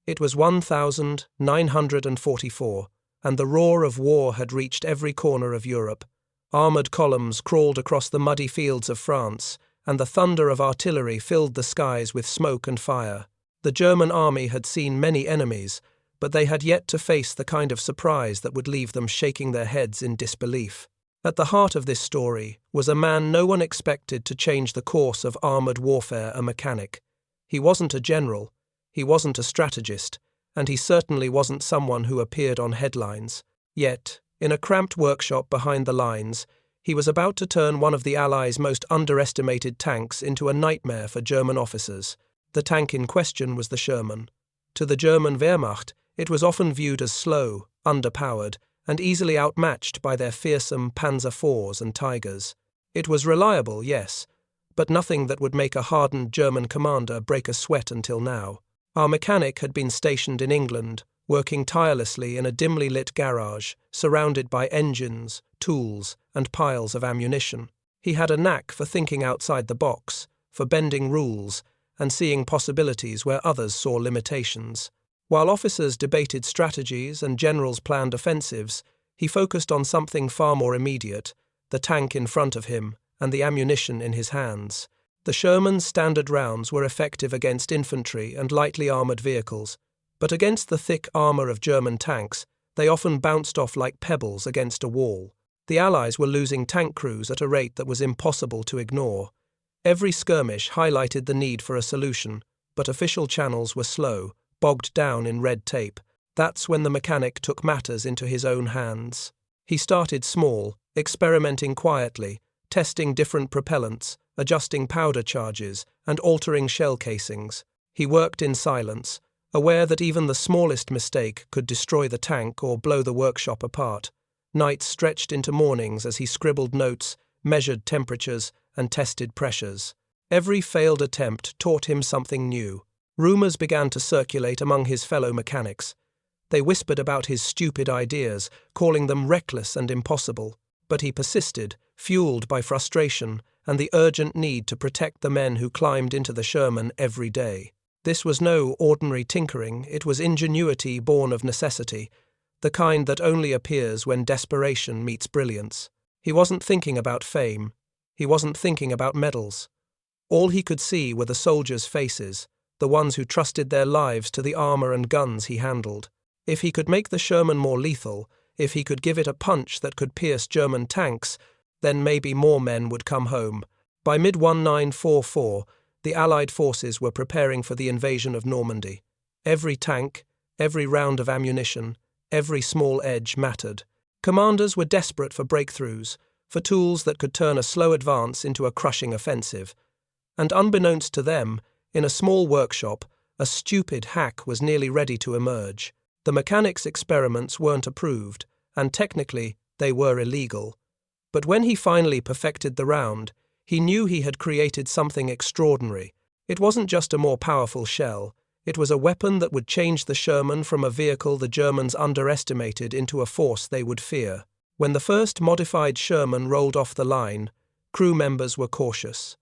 It was 1944, and the roar of war had reached every corner of Europe. Armoured columns crawled across the muddy fields of France, and the thunder of artillery filled the skies with smoke and fire. The German army had seen many enemies, but they had yet to face the kind of surprise that would leave them shaking their heads in disbelief. At the heart of this story was a man no one expected to change the course of armoured warfare, a mechanic. He wasn't a general, he wasn't a strategist, and he certainly wasn't someone who appeared on headlines. Yet, in a cramped workshop behind the lines, he was about to turn one of the Allies' most underestimated tanks into a nightmare for German officers. The tank in question was the Sherman. To the German Wehrmacht, it was often viewed as slow, underpowered, and easily outmatched by their fearsome Panzer IVs and Tigers. It was reliable, yes, but nothing that would make a hardened German commander break a sweat until now. Our mechanic had been stationed in England, working tirelessly in a dimly lit garage, surrounded by engines, tools, and piles of ammunition. He had a knack for thinking outside the box, for bending rules, and seeing possibilities where others saw limitations. While officers debated strategies and generals planned offensives, he focused on something far more immediate: the tank in front of him and the ammunition in his hands. The Sherman's standard rounds were effective against infantry and lightly armoured vehicles, but against the thick armour of German tanks, they often bounced off like pebbles against a wall. The Allies were losing tank crews at a rate that was impossible to ignore. Every skirmish highlighted the need for a solution, but official channels were slow, bogged down in red tape. That's when the mechanic took matters into his own hands. He started small, experimenting quietly, testing different propellants, adjusting powder charges, and altering shell casings. He worked in silence, aware that even the smallest mistake could destroy the tank or blow the workshop apart. Nights stretched into mornings as he scribbled notes, measured temperatures, and tested pressures. Every failed attempt taught him something new. Rumours began to circulate among his fellow mechanics. They whispered about his stupid ideas, calling them reckless and impossible. But he persisted, fueled by frustration and the urgent need to protect the men who climbed into the Sherman every day. This was no ordinary tinkering, it was ingenuity born of necessity, the kind that only appears when desperation meets brilliance. He wasn't thinking about fame. He wasn't thinking about medals. All he could see were the soldiers' faces, the ones who trusted their lives to the armour and guns he handled. If he could make the Sherman more lethal, if he could give it a punch that could pierce German tanks, then maybe more men would come home. By mid-1944, the Allied forces were preparing for the invasion of Normandy. Every tank, every round of ammunition, every small edge mattered. Commanders were desperate for breakthroughs, for tools that could turn a slow advance into a crushing offensive. And unbeknownst to them, in a small workshop, a stupid hack was nearly ready to emerge. The mechanic's experiments weren't approved, and technically they were illegal. But when he finally perfected the round, he knew he had created something extraordinary. It wasn't just a more powerful shell, it was a weapon that would change the Sherman from a vehicle the Germans underestimated into a force they would fear. When the first modified Sherman rolled off the line, crew members were cautious.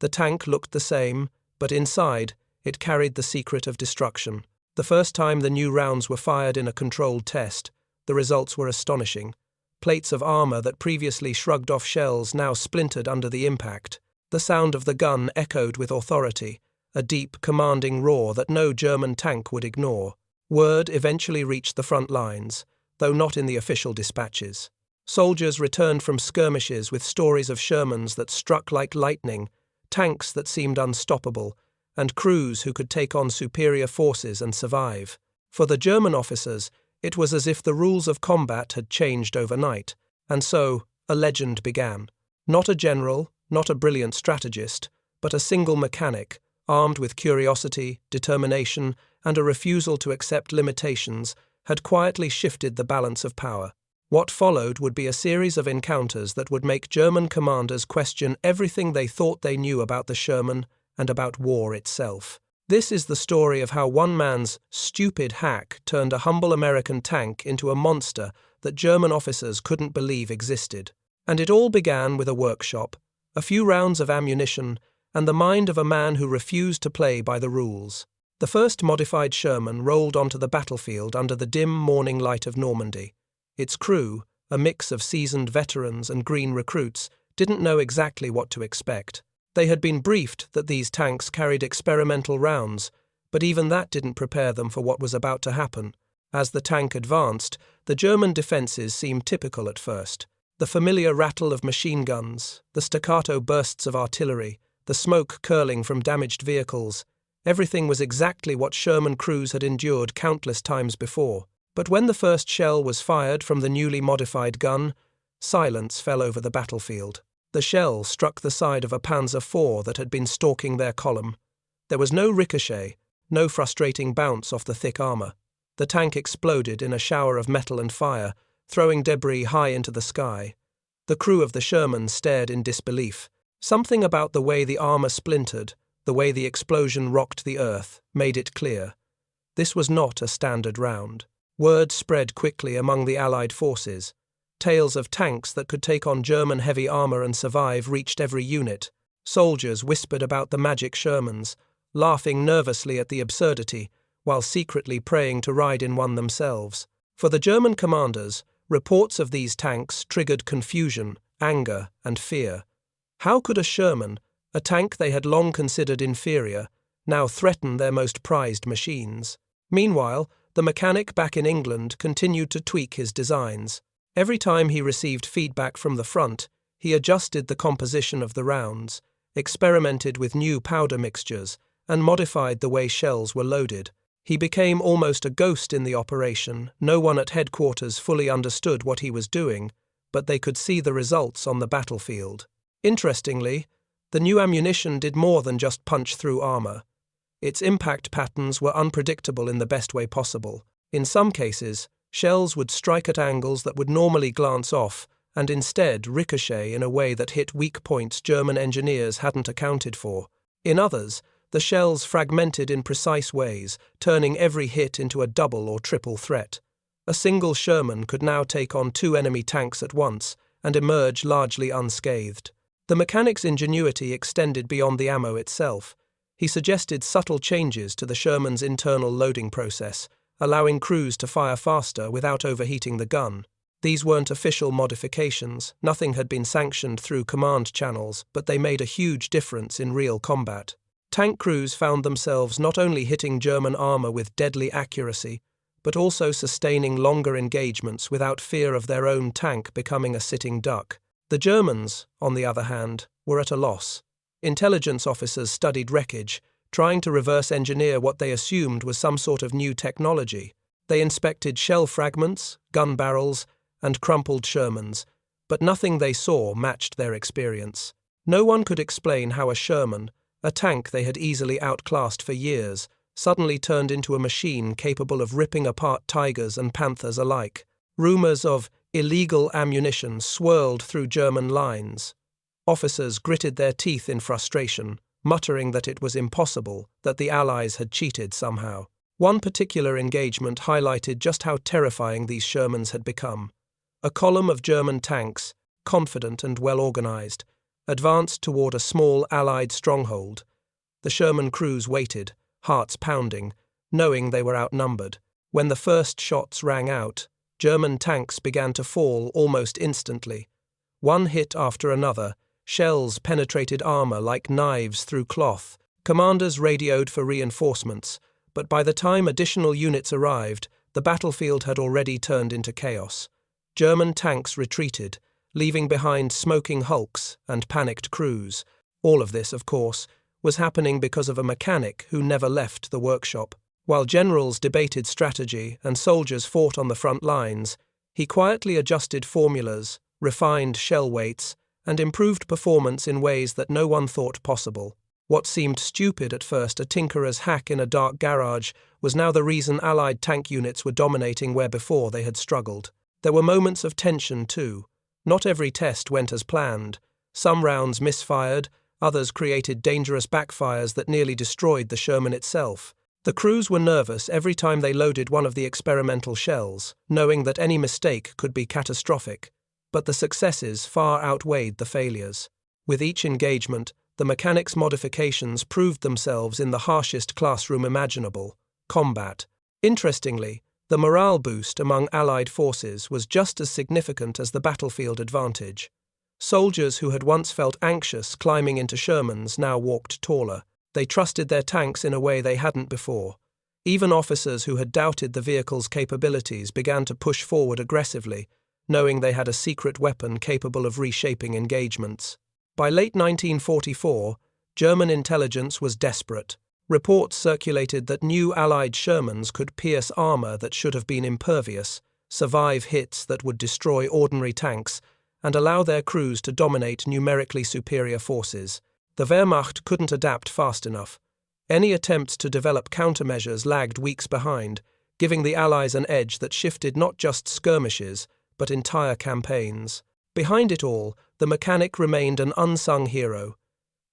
The tank looked the same, but inside, it carried the secret of destruction. The first time the new rounds were fired in a controlled test, the results were astonishing. Plates of armour that previously shrugged off shells now splintered under the impact. The sound of the gun echoed with authority, a deep, commanding roar that no German tank would ignore. Word eventually reached the front lines, though not in the official dispatches. Soldiers returned from skirmishes with stories of Shermans that struck like lightning, tanks that seemed unstoppable, and crews who could take on superior forces and survive. For the German officers, it was as if the rules of combat had changed overnight, and so a legend began. Not a general, not a brilliant strategist, but a single mechanic, armed with curiosity, determination, and a refusal to accept limitations, had quietly shifted the balance of power. What followed would be a series of encounters that would make German commanders question everything they thought they knew about the Sherman and about war itself. This is the story of how one man's stupid hack turned a humble American tank into a monster that German officers couldn't believe existed. And it all began with a workshop, a few rounds of ammunition, and the mind of a man who refused to play by the rules. The first modified Sherman rolled onto the battlefield under the dim morning light of Normandy. Its crew, a mix of seasoned veterans and green recruits, didn't know exactly what to expect. They had been briefed that these tanks carried experimental rounds, but even that didn't prepare them for what was about to happen. As the tank advanced, the German defences seemed typical at first. The familiar rattle of machine guns, the staccato bursts of artillery, the smoke curling from damaged vehicles, everything was exactly what Sherman crews had endured countless times before. But when the first shell was fired from the newly modified gun, silence fell over the battlefield. The shell struck the side of a Panzer IV that had been stalking their column. There was no ricochet, no frustrating bounce off the thick armour. The tank exploded in a shower of metal and fire, throwing debris high into the sky. The crew of the Sherman stared in disbelief. Something about the way the armour splintered, the way the explosion rocked the earth, made it clear. This was not a standard round. Word spread quickly among the Allied forces. Tales of tanks that could take on German heavy armour and survive reached every unit. Soldiers whispered about the magic Shermans, laughing nervously at the absurdity, while secretly praying to ride in one themselves. For the German commanders, reports of these tanks triggered confusion, anger, and fear. How could a Sherman, a tank they had long considered inferior, now threaten their most prized machines? Meanwhile, the mechanic back in England continued to tweak his designs. Every time he received feedback from the front, he adjusted the composition of the rounds, experimented with new powder mixtures, and modified the way shells were loaded. He became almost a ghost in the operation. No one at headquarters fully understood what he was doing, but they could see the results on the battlefield. Interestingly, the new ammunition did more than just punch through armour. Its impact patterns were unpredictable in the best way possible. In some cases, shells would strike at angles that would normally glance off, and instead ricochet in a way that hit weak points German engineers hadn't accounted for. In others, the shells fragmented in precise ways, turning every hit into a double or triple threat. A single Sherman could now take on 2 enemy tanks at once and emerge largely unscathed. The mechanic's ingenuity extended beyond the ammo itself. He suggested subtle changes to the Sherman's internal loading process, allowing crews to fire faster without overheating the gun. These weren't official modifications, nothing had been sanctioned through command channels, but they made a huge difference in real combat. Tank crews found themselves not only hitting German armour with deadly accuracy, but also sustaining longer engagements without fear of their own tank becoming a sitting duck. The Germans, on the other hand, were at a loss. Intelligence officers studied wreckage, trying to reverse engineer what they assumed was some sort of new technology. They inspected shell fragments, gun barrels, and crumpled Shermans, but nothing they saw matched their experience. No one could explain how a Sherman, a tank they had easily outclassed for years, suddenly turned into a machine capable of ripping apart Tigers and Panthers alike. Rumours of illegal ammunition swirled through German lines. Officers gritted their teeth in frustration, muttering that it was impossible, that the Allies had cheated somehow. One particular engagement highlighted just how terrifying these Shermans had become. A column of German tanks, confident and well-organised, advanced toward a small Allied stronghold. The Sherman crews waited, hearts pounding, knowing they were outnumbered. When the first shots rang out, German tanks began to fall almost instantly. One hit after another, shells penetrated armour like knives through cloth. Commanders radioed for reinforcements, but by the time additional units arrived, the battlefield had already turned into chaos. German tanks retreated, leaving behind smoking hulks and panicked crews. All of this, of course, was happening because of a mechanic who never left the workshop. While generals debated strategy and soldiers fought on the front lines, he quietly adjusted formulas, refined shell weights, and improved performance in ways that no one thought possible. What seemed stupid at first, a tinkerer's hack in a dark garage, was now the reason Allied tank units were dominating where before they had struggled. There were moments of tension too. Not every test went as planned. Some rounds misfired, others created dangerous backfires that nearly destroyed the Sherman itself. The crews were nervous every time they loaded one of the experimental shells, knowing that any mistake could be catastrophic. But the successes far outweighed the failures. With each engagement, the mechanics' modifications proved themselves in the harshest classroom imaginable: combat. Interestingly, the morale boost among Allied forces was just as significant as the battlefield advantage. Soldiers who had once felt anxious climbing into Shermans now walked taller. They trusted their tanks in a way they hadn't before. Even officers who had doubted the vehicle's capabilities began to push forward aggressively, knowing they had a secret weapon capable of reshaping engagements. By late 1944, German intelligence was desperate. Reports circulated that new Allied Shermans could pierce armor that should have been impervious, survive hits that would destroy ordinary tanks, and allow their crews to dominate numerically superior forces. The Wehrmacht couldn't adapt fast enough. Any attempts to develop countermeasures lagged weeks behind, giving the Allies an edge that shifted not just skirmishes, but entire campaigns. Behind it all, the mechanic remained an unsung hero.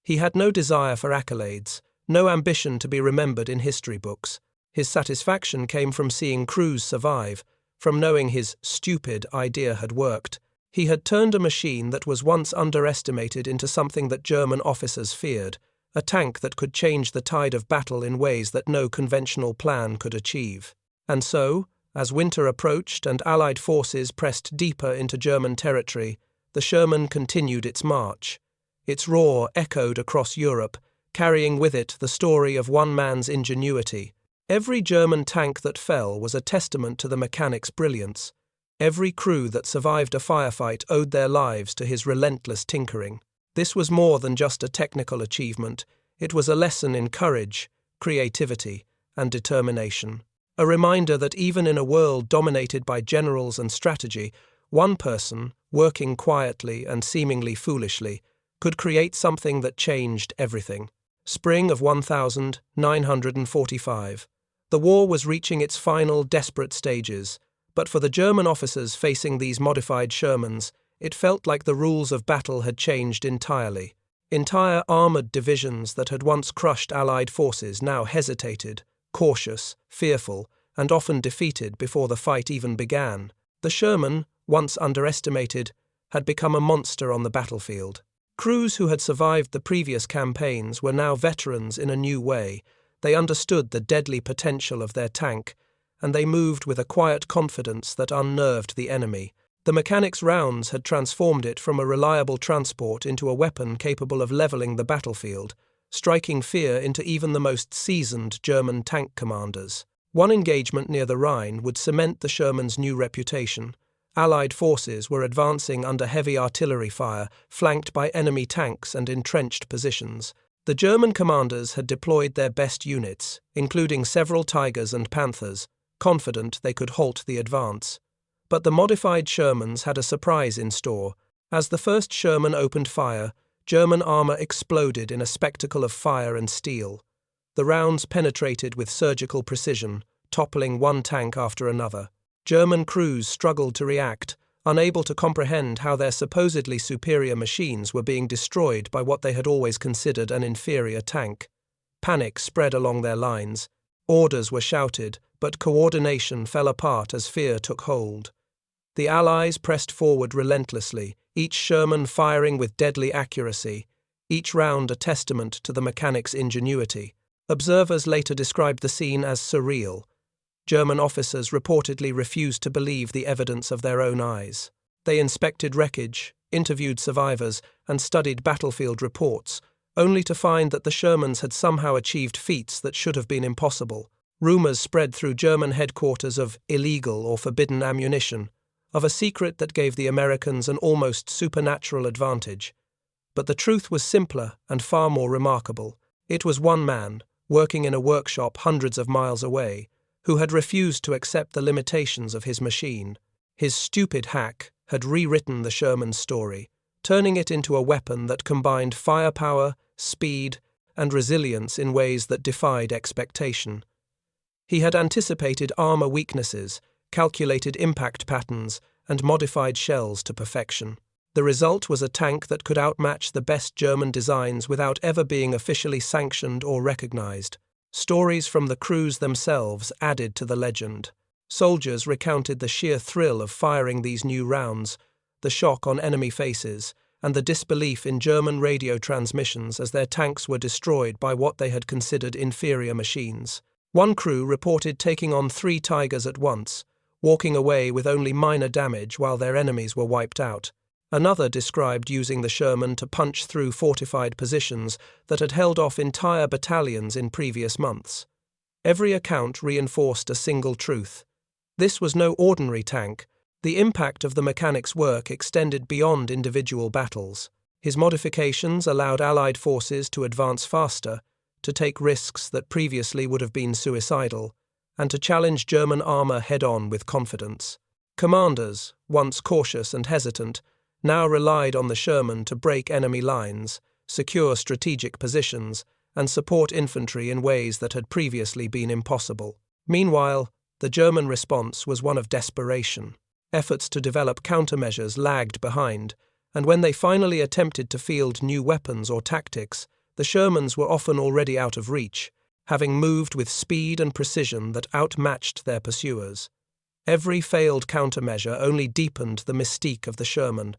He had no desire for accolades, no ambition to be remembered in history books. His satisfaction came from seeing crews survive, from knowing his stupid idea had worked. He had turned a machine that was once underestimated into something that German officers feared, a tank that could change the tide of battle in ways that no conventional plan could achieve. And so, as winter approached and Allied forces pressed deeper into German territory, the Sherman continued its march. Its roar echoed across Europe, carrying with it the story of one man's ingenuity. Every German tank that fell was a testament to the mechanic's brilliance. Every crew that survived a firefight owed their lives to his relentless tinkering. This was more than just a technical achievement. It was a lesson in courage, creativity, and determination. A reminder that even in a world dominated by generals and strategy, one person, working quietly and seemingly foolishly, could create something that changed everything. Spring of 1945. The war was reaching its final, desperate stages, but for the German officers facing these modified Shermans, it felt like the rules of battle had changed entirely. Entire armoured divisions that had once crushed Allied forces now hesitated, cautious, fearful, and often defeated before the fight even began. The Sherman, once underestimated, had become a monster on the battlefield. Crews who had survived the previous campaigns were now veterans in a new way. They understood the deadly potential of their tank, and they moved with a quiet confidence that unnerved the enemy. The mechanic's rounds had transformed it from a reliable transport into a weapon capable of leveling the battlefield, striking fear into even the most seasoned German tank commanders. One engagement near the Rhine would cement the Sherman's new reputation. Allied forces were advancing under heavy artillery fire, flanked by enemy tanks and entrenched positions. The German commanders had deployed their best units, including several Tigers and Panthers, confident they could halt the advance. But the modified Shermans had a surprise in store. As the first Sherman opened fire, German armor exploded in a spectacle of fire and steel. The rounds penetrated with surgical precision, toppling one tank after another. German crews struggled to react, unable to comprehend how their supposedly superior machines were being destroyed by what they had always considered an inferior tank. Panic spread along their lines. Orders were shouted, but coordination fell apart as fear took hold. The Allies pressed forward relentlessly, each Sherman firing with deadly accuracy, each round a testament to the mechanic's ingenuity. Observers later described the scene as surreal. German officers reportedly refused to believe the evidence of their own eyes. They inspected wreckage, interviewed survivors, and studied battlefield reports, only to find that the Shermans had somehow achieved feats that should have been impossible. Rumors spread through German headquarters of illegal or forbidden ammunition, of a secret that gave the Americans an almost supernatural advantage. But the truth was simpler and far more remarkable. It was one man, working in a workshop hundreds of miles away, who had refused to accept the limitations of his machine. His stupid hack had rewritten the Sherman story, turning it into a weapon that combined firepower, speed, and resilience in ways that defied expectation. He had anticipated armor weaknesses, calculated impact patterns, and modified shells to perfection. The result was a tank that could outmatch the best German designs without ever being officially sanctioned or recognized. Stories from the crews themselves added to the legend. Soldiers recounted the sheer thrill of firing these new rounds, the shock on enemy faces, and the disbelief in German radio transmissions as their tanks were destroyed by what they had considered inferior machines. One crew reported taking on 3 Tigers at once, walking away with only minor damage while their enemies were wiped out. Another described using the Sherman to punch through fortified positions that had held off entire battalions in previous months. Every account reinforced a single truth. This was no ordinary tank. The impact of the mechanic's work extended beyond individual battles. His modifications allowed Allied forces to advance faster, to take risks that previously would have been suicidal, and to challenge German armor head-on with confidence. Commanders, once cautious and hesitant, now relied on the Sherman to break enemy lines, secure strategic positions, and support infantry in ways that had previously been impossible. Meanwhile, the German response was one of desperation. Efforts to develop countermeasures lagged behind, and when they finally attempted to field new weapons or tactics, the Shermans were often already out of reach, having moved with speed and precision that outmatched their pursuers. Every failed countermeasure only deepened the mystique of the Sherman,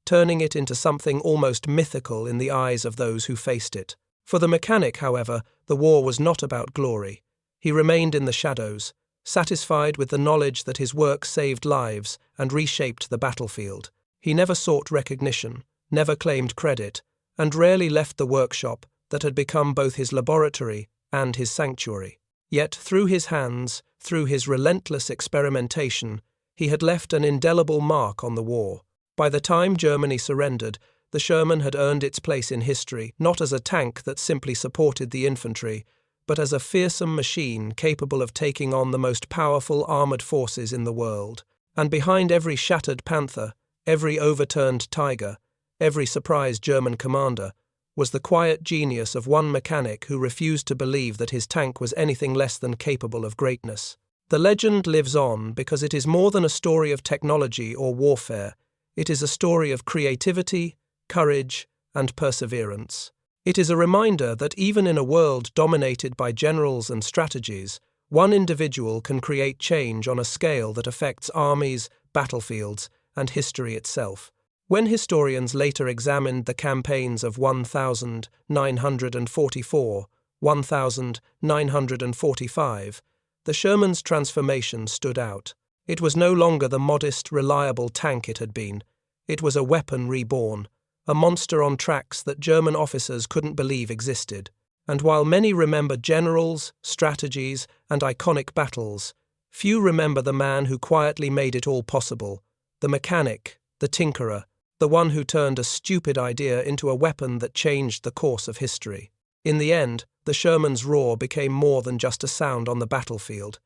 turning it into something almost mythical in the eyes of those who faced it. For the mechanic, however, the war was not about glory. He remained in the shadows, satisfied with the knowledge that his work saved lives and reshaped the battlefield. He never sought recognition, never claimed credit, and rarely left the workshop that had become both his laboratory and his sanctuary. Yet through his hands, through his relentless experimentation, he had left an indelible mark on the war. By the time Germany surrendered, the Sherman had earned its place in history, not as a tank that simply supported the infantry, but as a fearsome machine capable of taking on the most powerful armoured forces in the world. And behind every shattered Panther, every overturned Tiger, every surprised German commander, was the quiet genius of one mechanic who refused to believe that his tank was anything less than capable of greatness. The legend lives on because it is more than a story of technology or warfare. It is a story of creativity, courage, and perseverance. It is a reminder that even in a world dominated by generals and strategies, one individual can create change on a scale that affects armies, battlefields, and history itself. When historians later examined the campaigns of 1944, 1945, the Sherman's transformation stood out. It was no longer the modest, reliable tank it had been. It was a weapon reborn, a monster on tracks that German officers couldn't believe existed. And while many remember generals, strategies, and iconic battles, few remember the man who quietly made it all possible, the mechanic, the tinkerer, the one who turned a stupid idea into a weapon that changed the course of history. In the end, the Sherman's roar became more than just a sound on the battlefield.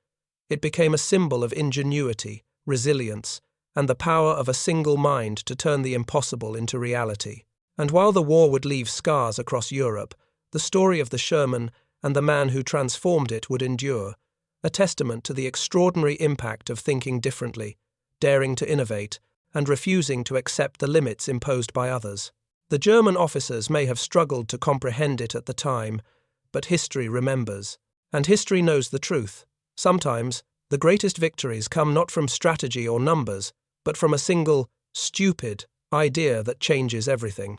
It became a symbol of ingenuity, resilience, and the power of a single mind to turn the impossible into reality. And while the war would leave scars across Europe, the story of the Sherman and the man who transformed it would endure, a testament to the extraordinary impact of thinking differently, daring to innovate, and refusing to accept the limits imposed by others. The German officers may have struggled to comprehend it at the time, but history remembers. And history knows the truth. Sometimes, the greatest victories come not from strategy or numbers, but from a single, stupid idea that changes everything.